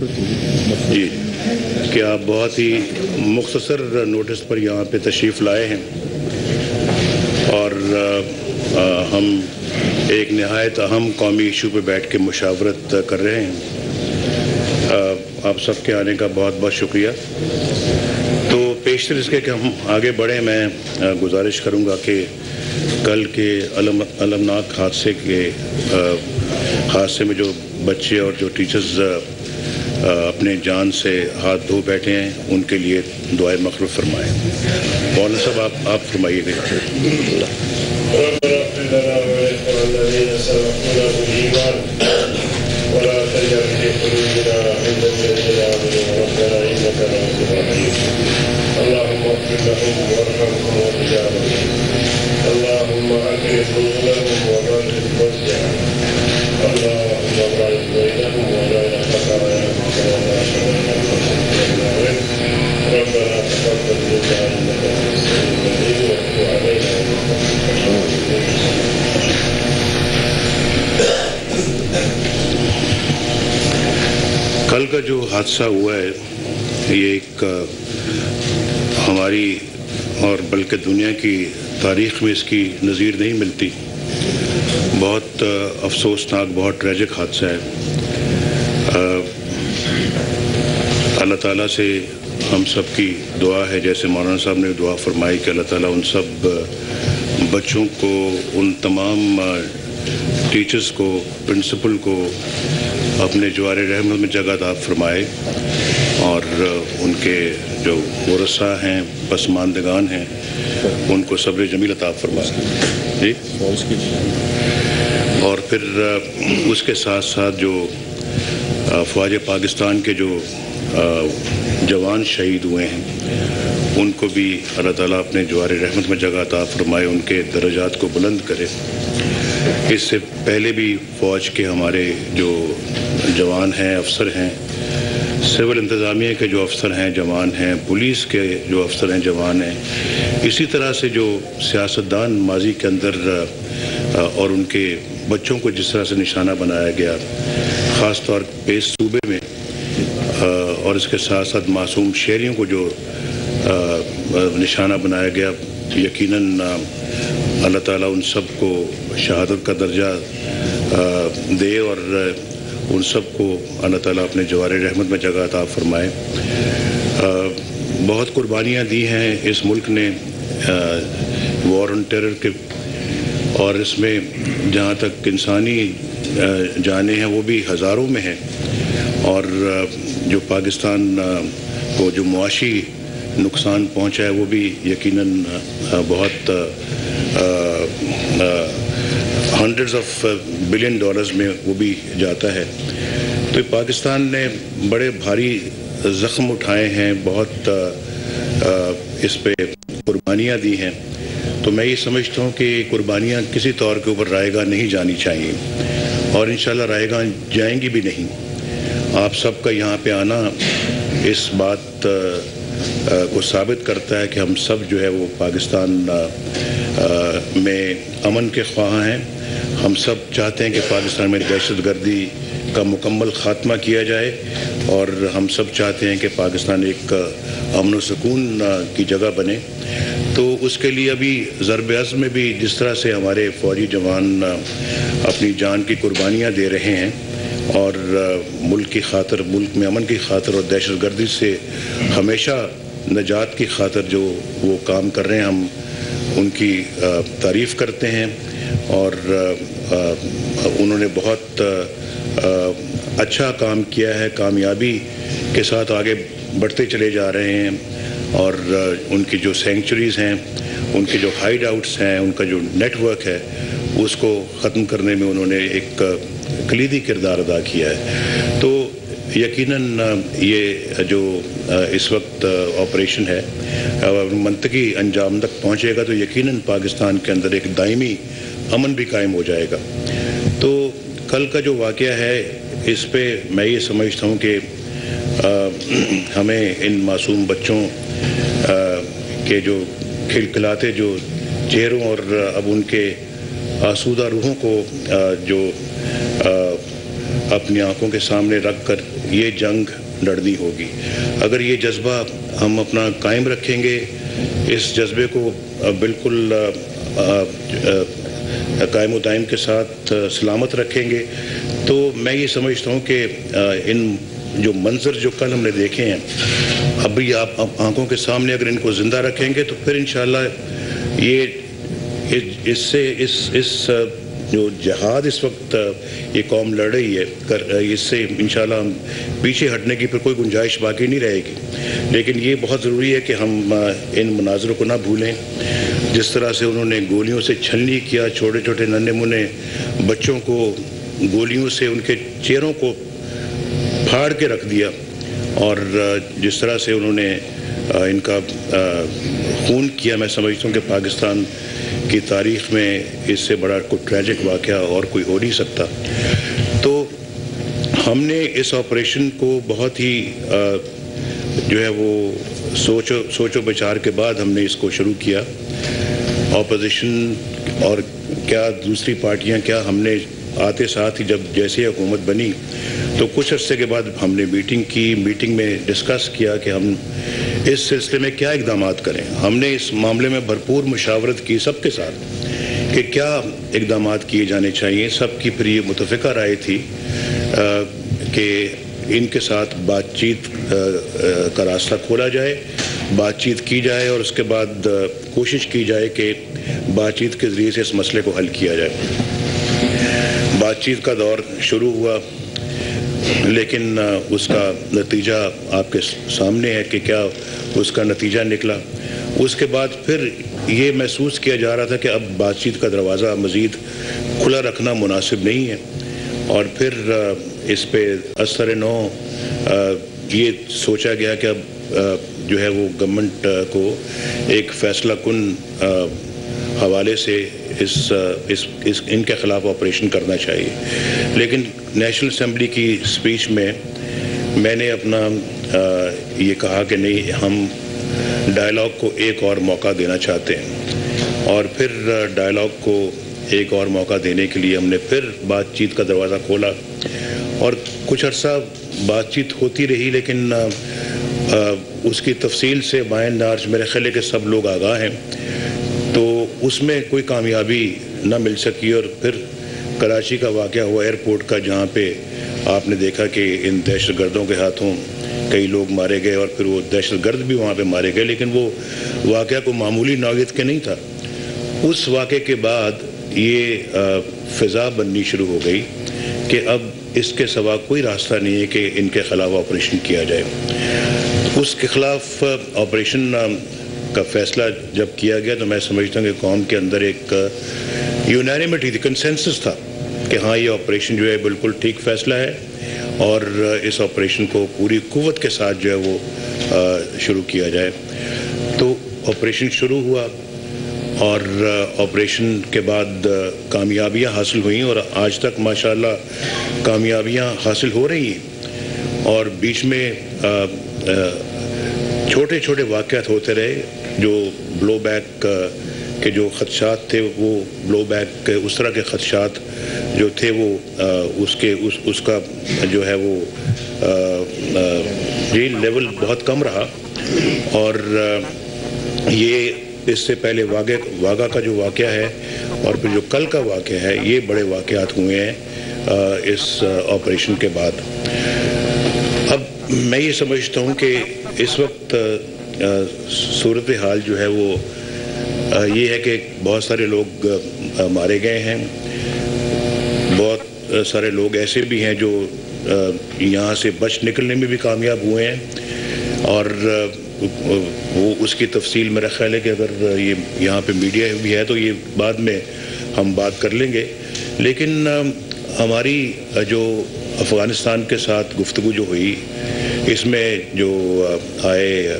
جی کہ آپ بہت ہی مختصر نوٹس پر یہاں پہ تشریف لائے ہیں اور ہم ایک نہایت اہم قومی ایشو پہ بیٹھ کے مشاورت کر رہے ہیں. آپ سب کے آنے کا بہت بہت شکریہ. تو پیشتر اس کے کہ ہم آگے بڑھیں، میں گزارش کروں گا کہ کل کے المناک حادثے میں جو بچے اور جو ٹیچرز اپنے جان سے ہاتھ دھو بیٹھے ہیں ان کے لیے دعائے مغفرت فرمائیں. مولانا صاحب آپ فرمائیے گا. ولا تجعل في قلوبنا غلا للذين آمنوا ربنا إنك رؤوف رحيم. اللهم اغفر لهم وارحمهم وارحمهم. اللهم أكرم نزلهم وبارك فرجهم. اللهم بارك بينهم ولا يخطر ربنا تقبل منا إنك أنت السميع العليم وتب علينا إنك أنت التواب. کل کا جو حادثہ ہوا ہے یہ ایک ہماری اور بلکہ دنیا کی تاریخ میں اس کی نظیر نہیں ملتی. بہت افسوسناک، بہت ٹریجک حادثہ ہے. اللہ تعالیٰ سے ہم سب کی دعا ہے، جیسے مولانا صاحب نے دعا فرمائی کہ اللہ تعالیٰ ان سب بچوں کو، ان تمام ٹیچرز کو، پرنسپل کو اپنے جوار رحمت میں جگہ عطا فرمائے اور ان کے جو ورثاء ہیں، پسماندگان ہیں، ان کو صبر جمیل عطا فرمائے. جی اور پھر اس کے ساتھ ساتھ جو فوج پاکستان کے جو جوان شہید ہوئے ہیں ان کو بھی اللہ تعالیٰ اپنے جوار رحمت میں جگہ عطا فرمائے، ان کے درجات کو بلند کرے. اس سے پہلے بھی فوج کے ہمارے جو جوان ہیں، افسر ہیں، سول انتظامیہ کے جو افسر ہیں، جوان ہیں، پولیس کے جو افسر ہیں، جوان ہیں، اسی طرح سے جو سیاستدان ماضی کے اندر اور ان کے بچوں کو جس طرح سے نشانہ بنایا گیا، خاص طور پہ اس صوبے میں، اور اس کے ساتھ ساتھ معصوم شہریوں کو جو نشانہ بنایا گیا، یقیناً اللہ تعالیٰ ان سب کو شہادت کا درجہ دے اور ان سب کو اللہ تعالیٰ اپنے جوار رحمت میں جگہ عطا فرمائے. بہت قربانیاں دی ہیں اس ملک نے وار آن ٹیرر کے، اور اس میں جہاں تک انسانی جانیں ہیں وہ بھی ہزاروں میں ہیں، اور جو پاکستان کو جو معاشی نقصان پہنچا ہے وہ بھی یقیناً بہت ہنڈریڈز آف بلین ڈالرز میں وہ بھی جاتا ہے. تو پاکستان نے بڑے بھاری زخم اٹھائے ہیں، بہت اس پہ قربانیاں دی ہیں. تو میں یہ سمجھتا ہوں کہ قربانیاں کسی طور کے اوپر رائے گاہ نہیں جانی چاہیے، اور انشاءاللہ رائے گاہ جائیں گی بھی نہیں. آپ سب کا یہاں پہ آنا اس بات کو ثابت کرتا ہے کہ ہم سب جو ہے وہ پاکستان میں امن کے خواہاں ہیں. ہم سب چاہتے ہیں کہ پاکستان میں دہشت گردی کا مکمل خاتمہ کیا جائے، اور ہم سب چاہتے ہیں کہ پاکستان ایک امن و سکون کی جگہ بنے. تو اس کے لیے ابھی ضرب عزم میں بھی جس طرح سے ہمارے فوجی جوان اپنی جان کی قربانیاں دے رہے ہیں اور ملک کی خاطر، ملک میں امن کی خاطر اور دہشت گردی سے ہمیشہ نجات کی خاطر جو وہ کام کر رہے ہیں، ہم ان کی تعریف کرتے ہیں. اور انہوں نے بہت اچھا کام کیا ہے، کامیابی کے ساتھ آگے بڑھتے چلے جا رہے ہیں، اور ان کی جو سینکچریز ہیں، ان کے جو ہائیڈ آؤٹس ہیں، ان کا جو نیٹ ورک ہے، اس کو ختم کرنے میں انہوں نے ایک کلیدی کردار ادا کیا ہے. تو یقیناً یہ جو اس وقت آپریشن ہے منطقی انجام تک پہنچے گا تو یقیناً پاکستان کے اندر ایک دائمی امن بھی قائم ہو جائے گا. تو کل کا جو واقعہ ہے اس پہ میں یہ سمجھتا ہوں کہ ہمیں ان معصوم بچوں کے جو کھلکھلاتے جو چہروں اور اب ان کے آسودہ روحوں کو جو اپنی آنکھوں کے سامنے رکھ کر یہ جنگ لڑنی ہوگی. اگر یہ جذبہ ہم اپنا قائم رکھیں گے, اس جذبے کو بالکل قائم و دائم کے ساتھ سلامت رکھیں گے, تو میں یہ سمجھتا ہوں کہ ان جو منظر جو کل ہم نے دیکھے ہیں, ابھی آپ آنکھوں کے سامنے اگر ان کو زندہ رکھیں گے تو پھر انشاءاللہ یہ اس سے جو جہاد اس وقت یہ قوم لڑ رہی ہے, اس سے انشاءاللہ ہم پیچھے ہٹنے کی پھر کوئی گنجائش باقی نہیں رہے گی. لیکن یہ بہت ضروری ہے کہ ہم ان مناظروں کو نہ بھولیں. جس طرح سے انہوں نے گولیوں سے چھلنی کیا, چھوٹے چھوٹے ننھے منھے بچوں کو گولیوں سے ان کے چہروں کو پھاڑ کے رکھ دیا, اور جس طرح سے انہوں نے ان کا خون کیا, میں سمجھتا ہوں کہ پاکستان کی تاریخ میں اس سے بڑا کوئی ٹریجک واقعہ اور کوئی ہو نہیں سکتا. تو ہم نے اس آپریشن کو بہت ہی جو ہے وہ سوچ و بچار کے بعد ہم نے اس کو شروع کیا. اپوزیشن اور کیا دوسری پارٹیاں کیا, ہم نے آتے ساتھ ہی جب جیسے حکومت بنی تو کچھ عرصے کے بعد ہم نے میٹنگ کی. میٹنگ میں ڈسکس کیا کہ ہم اس سلسلے میں کیا اقدامات کریں. ہم نے اس معاملے میں بھرپور مشاورت کی سب کے ساتھ کہ کیا اقدامات کیے جانے چاہیے. سب کی پھر یہ متفقہ رائے تھی کہ ان کے ساتھ بات چیت کا راستہ کھولا جائے, بات چیت کی جائے, اور اس کے بعد کوشش کی جائے کہ بات چیت کے ذریعے سے اس مسئلے کو حل کیا جائے. بات چیت کا دور شروع ہوا, لیکن اس کا نتیجہ آپ کے سامنے ہے کہ کیا اس کا نتیجہ نکلا. اس کے بعد پھر یہ محسوس کیا جا رہا تھا کہ اب بات چیت کا دروازہ مزید کھلا رکھنا مناسب نہیں ہے, اور پھر اس پہ اثر نو یہ سوچا گیا کہ اب جو ہے وہ گورنمنٹ کو ایک فیصلہ کن حوالے سے ان کے خلاف آپریشن کرنا چاہیے. لیکن نیشنل اسمبلی کی اسپیچ میں نے اپنا یہ کہا کہ نہیں, ہم ڈائلاگ کو ایک اور موقع دینا چاہتے ہیں, اور پھر ڈائلاگ کو ایک اور موقع دینے کے لیے ہم نے پھر بات چیت کا دروازہ کھولا, اور کچھ عرصہ بات چیت ہوتی رہی. لیکن اس کی تفصیل سے بائیں نارج میرے خیال ہے کہ سب لوگ آگاہ ہیں, تو اس میں کوئی کامیابی نہ مل سکی. اور پھر کراچی کا واقعہ ہوا ایئرپورٹ کا, جہاں پہ آپ نے دیکھا کہ ان دہشت گردوں کے ہاتھوں کئی لوگ مارے گئے, اور پھر وہ دہشت گرد بھی وہاں پہ مارے گئے. لیکن وہ واقعہ کوئی معمولی نوعیت کے نہیں تھا. اس واقعے کے بعد یہ فضا بننی شروع ہو گئی کہ اب اس کے سوا کوئی راستہ نہیں ہے کہ ان کے خلاف آپریشن کیا جائے. اس کے خلاف آپریشن کا فیصلہ جب کیا گیا تو میں سمجھتا ہوں کہ قوم کے اندر ایک یونینیمٹی تھی, کنسنسس تھا کہ ہاں یہ آپریشن جو ہے بالکل ٹھیک فیصلہ ہے, اور اس آپریشن کو پوری قوت کے ساتھ جو ہے وہ شروع کیا جائے. تو آپریشن شروع ہوا, اور آپریشن کے بعد کامیابیاں حاصل ہوئیں, اور آج تک ماشاءاللہ کامیابیاں حاصل ہو رہی ہیں. اور بیچ میں چھوٹے چھوٹے واقعات ہوتے رہے, جو بلو بیک کے جو خدشات تھے, وہ بلو بیک کے اس طرح کے خدشات جو تھے وہ اس کا جو ہے وہ لیول بہت کم رہا. اور یہ اس سے پہلے واگا کا جو واقعہ ہے اور پھر جو کل کا واقعہ ہے, یہ بڑے واقعات ہوئے ہیں اس آپریشن کے بعد. اب میں یہ سمجھتا ہوں کہ اس وقت صورتحال جو ہے وہ یہ ہے کہ بہت سارے لوگ مارے گئے ہیں, بہت سارے لوگ ایسے بھی ہیں جو یہاں سے بچ نکلنے میں بھی کامیاب ہوئے ہیں, اور وہ اس کی تفصیل میرا خیال ہے کہ اگر یہ یہاں پہ میڈیا بھی ہے تو یہ بعد میں ہم بات کر لیں گے. لیکن ہماری جو افغانستان کے ساتھ گفتگو جو ہوئی, اس میں جو آئے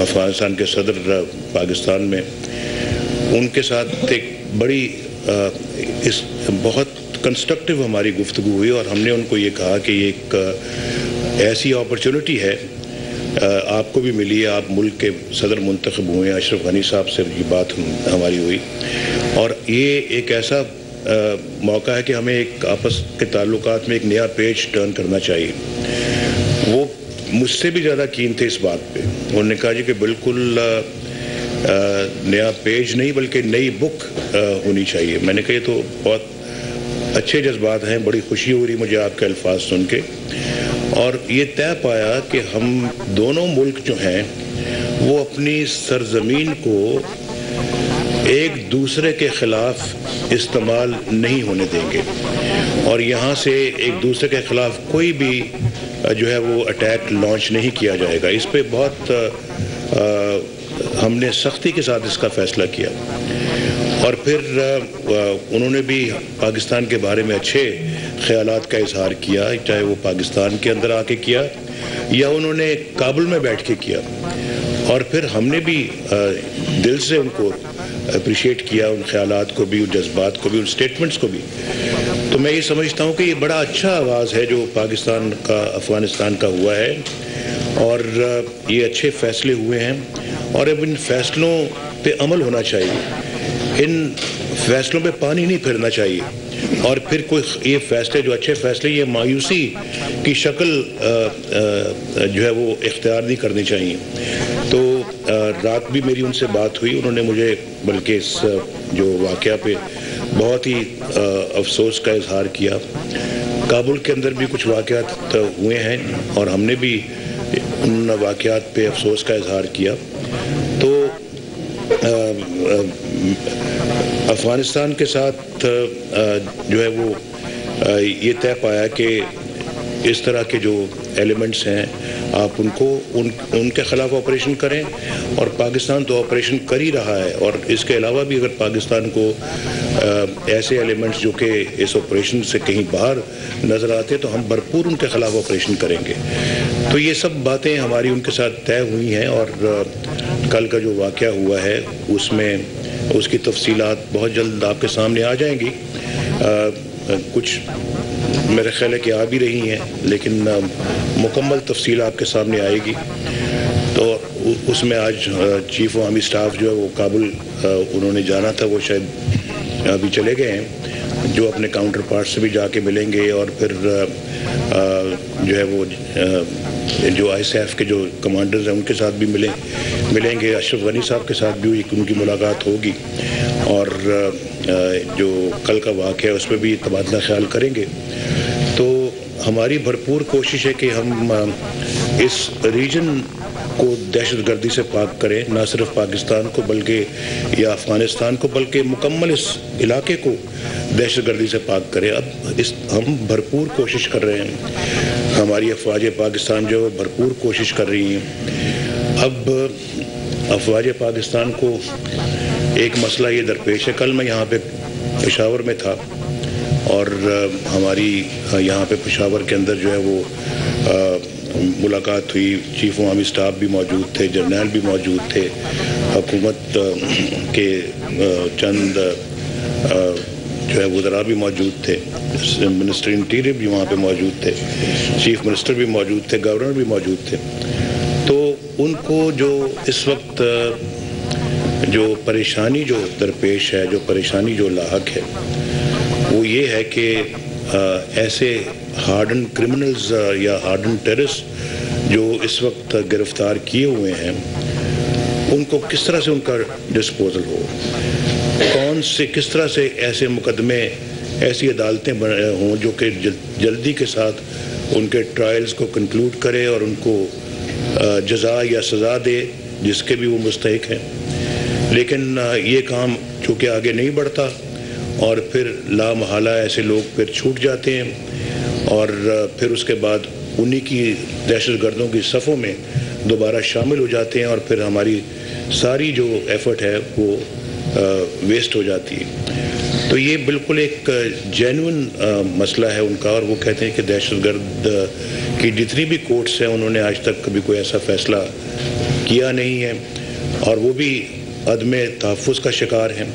افغانستان کے صدر پاکستان میں, ان کے ساتھ ایک بڑی بہت کنسٹرکٹیو ہماری گفتگو ہوئی, اور ہم نے ان کو یہ کہا کہ یہ ایک ایسی اپرچونٹی ہے آپ کو بھی ملی ہے, آپ ملک کے صدر منتخب ہوئے ہیں, اشرف غنی صاحب سے یہ بات ہماری ہوئی, اور یہ ایک ایسا موقع ہے کہ ہمیں ایک آپس کے تعلقات میں ایک نیا پیج ٹرن کرنا چاہیے. وہ مجھ سے بھی زیادہ کین تھے اس بات پہ. انہوں نے کہا جی کہ بالکل نیا پیج نہیں بلکہ نئی بک ہونی چاہیے. میں نے کہا یہ تو بہت اچھے جذبات ہیں, بڑی خوشی ہو رہی مجھے آپ کے الفاظ سن کے. اور یہ طے پایا کہ ہم دونوں ملک جو ہیں وہ اپنی سرزمین کو ایک دوسرے کے خلاف استعمال نہیں ہونے دیں گے, اور یہاں سے ایک دوسرے کے خلاف کوئی بھی جو ہے وہ اٹیک لانچ نہیں کیا جائے گا. اس پہ بہت ہم نے سختی کے ساتھ اس کا فیصلہ کیا. اور پھر انہوں نے بھی پاکستان کے بارے میں اچھے خیالات کا اظہار کیا, چاہے وہ پاکستان کے اندر آ کے کیا یا انہوں نے کابل میں بیٹھ کے کیا. اور پھر ہم نے بھی دل سے ان کو اپریشیٹ کیا, ان خیالات کو بھی, ان جذبات کو بھی, ان سٹیٹمنٹس کو بھی. تو میں یہ سمجھتا ہوں کہ یہ بڑا اچھا آغاز ہے جو پاکستان کا افغانستان کا ہوا ہے, اور یہ اچھے فیصلے ہوئے ہیں, اور اب ان فیصلوں پہ عمل ہونا چاہیے. ان فیصلوں پہ پانی نہیں پھرنا چاہیے, اور پھر کوئی یہ فیصلے جو اچھے فیصلے یہ مایوسی کی شکل جو ہے وہ اختیار نہیں کرنی چاہیے. تو رات بھی میری ان سے بات ہوئی, انہوں نے مجھے بلکہ اس جو واقعہ پہ بہت ہی افسوس کا اظہار کیا. کابل کے اندر بھی کچھ واقعات ہوئے ہیں اور ہم نے بھی ان واقعات پہ افسوس کا اظہار کیا. تو افغانستان کے ساتھ جو ہے وہ یہ طے پایا کہ اس طرح کے جو ایلیمنٹس ہیں آپ ان کو ان کے خلاف آپریشن کریں, اور پاکستان تو آپریشن کر ہی رہا ہے. اور اس کے علاوہ بھی اگر پاکستان کو ایسے ایلیمنٹس جو کہ اس آپریشن سے کہیں باہر نظر آتے تو ہم بھرپور ان کے خلاف آپریشن کریں گے. تو یہ سب باتیں ہماری ان کے ساتھ طے ہوئی ہیں, اور کل کا جو واقعہ ہوا ہے اس میں اس کی تفصیلات بہت جلد آپ کے سامنے آ جائیں گی. کچھ میرے خیال ہے کہ آ بھی رہی ہیں, لیکن مکمل تفصیل آپ کے سامنے آئے گی. تو اس میں آج چیف آرمی اسٹاف جو ہے وہ کابل انہوں نے جانا تھا, وہ شاید ابھی چلے گئے ہیں, جو اپنے کاؤنٹر پارٹ سے بھی جا کے ملیں گے, اور پھر جو ہے وہ جو آئی سی ایف کے جو کمانڈرز ہیں ان کے ساتھ بھی ملیں گے. اشرف غنی صاحب کے ساتھ بھی ان کی ملاقات ہوگی, اور جو کل کا واقعہ ہے اس پہ بھی تبادلہ خیال کریں گے. تو ہماری بھرپور کوشش ہے کہ ہم اس ریجن کو دہشت گردی سے پاک کریں, نہ صرف پاکستان کو بلکہ یا افغانستان کو بلکہ مکمل اس علاقے کو دہشت گردی سے پاک کریں. اب ہم بھرپور کوشش کر رہے ہیں, ہماری افواج پاکستان جو ہے بھرپور کوشش کر رہی ہیں. اب افواج پاکستان کو ایک مسئلہ یہ درپیش ہے. کل میں یہاں پہ پشاور میں تھا, اور ہماری یہاں پہ پشاور کے اندر جو ہے وہ ملاقات ہوئی. چیف آرمی اسٹاف بھی موجود تھے, جرنیل بھی موجود تھے, حکومت کے چند جو ہے وزراء بھی موجود تھے, منسٹر انٹیریئر بھی وہاں پہ موجود تھے, چیف منسٹر بھی موجود تھے, گورنر بھی موجود تھے. تو ان کو جو اس وقت جو پریشانی جو درپیش ہے, جو پریشانی جو لاحق ہے, وہ یہ ہے کہ ایسے ہارڈن کرمنلز یا ہارڈن ٹیررسٹ جو اس وقت گرفتار کیے ہوئے ہیں, ان کو کس طرح سے ان کا ڈسپوزل ہو, کس طرح سے ایسے مقدمے, ایسی عدالتیں ہوں جو کہ جلدی کے ساتھ ان کے ٹرائلز کو کنکلوڈ کرے اور ان کو جزا یا سزا دے جس کے بھی وہ مستحق ہیں. لیکن یہ کام چونکہ آگے نہیں بڑھتا, اور پھر لا محالہ ایسے لوگ پھر چھوٹ جاتے ہیں, اور پھر اس کے بعد انہی کی دہشت گردوں کی صفوں میں دوبارہ شامل ہو جاتے ہیں, اور پھر ہماری ساری جو ایفرٹ ہے وہ ویسٹ ہو جاتی ہے. تو یہ بالکل ایک جینوئن مسئلہ ہے ان کا, اور وہ کہتے ہیں کہ دہشت گرد کی جتنی بھی کورٹس ہیں انہوں نے آج تک کبھی کوئی ایسا فیصلہ کیا نہیں ہے, اور وہ بھی عدم تحفظ کا شکار ہیں.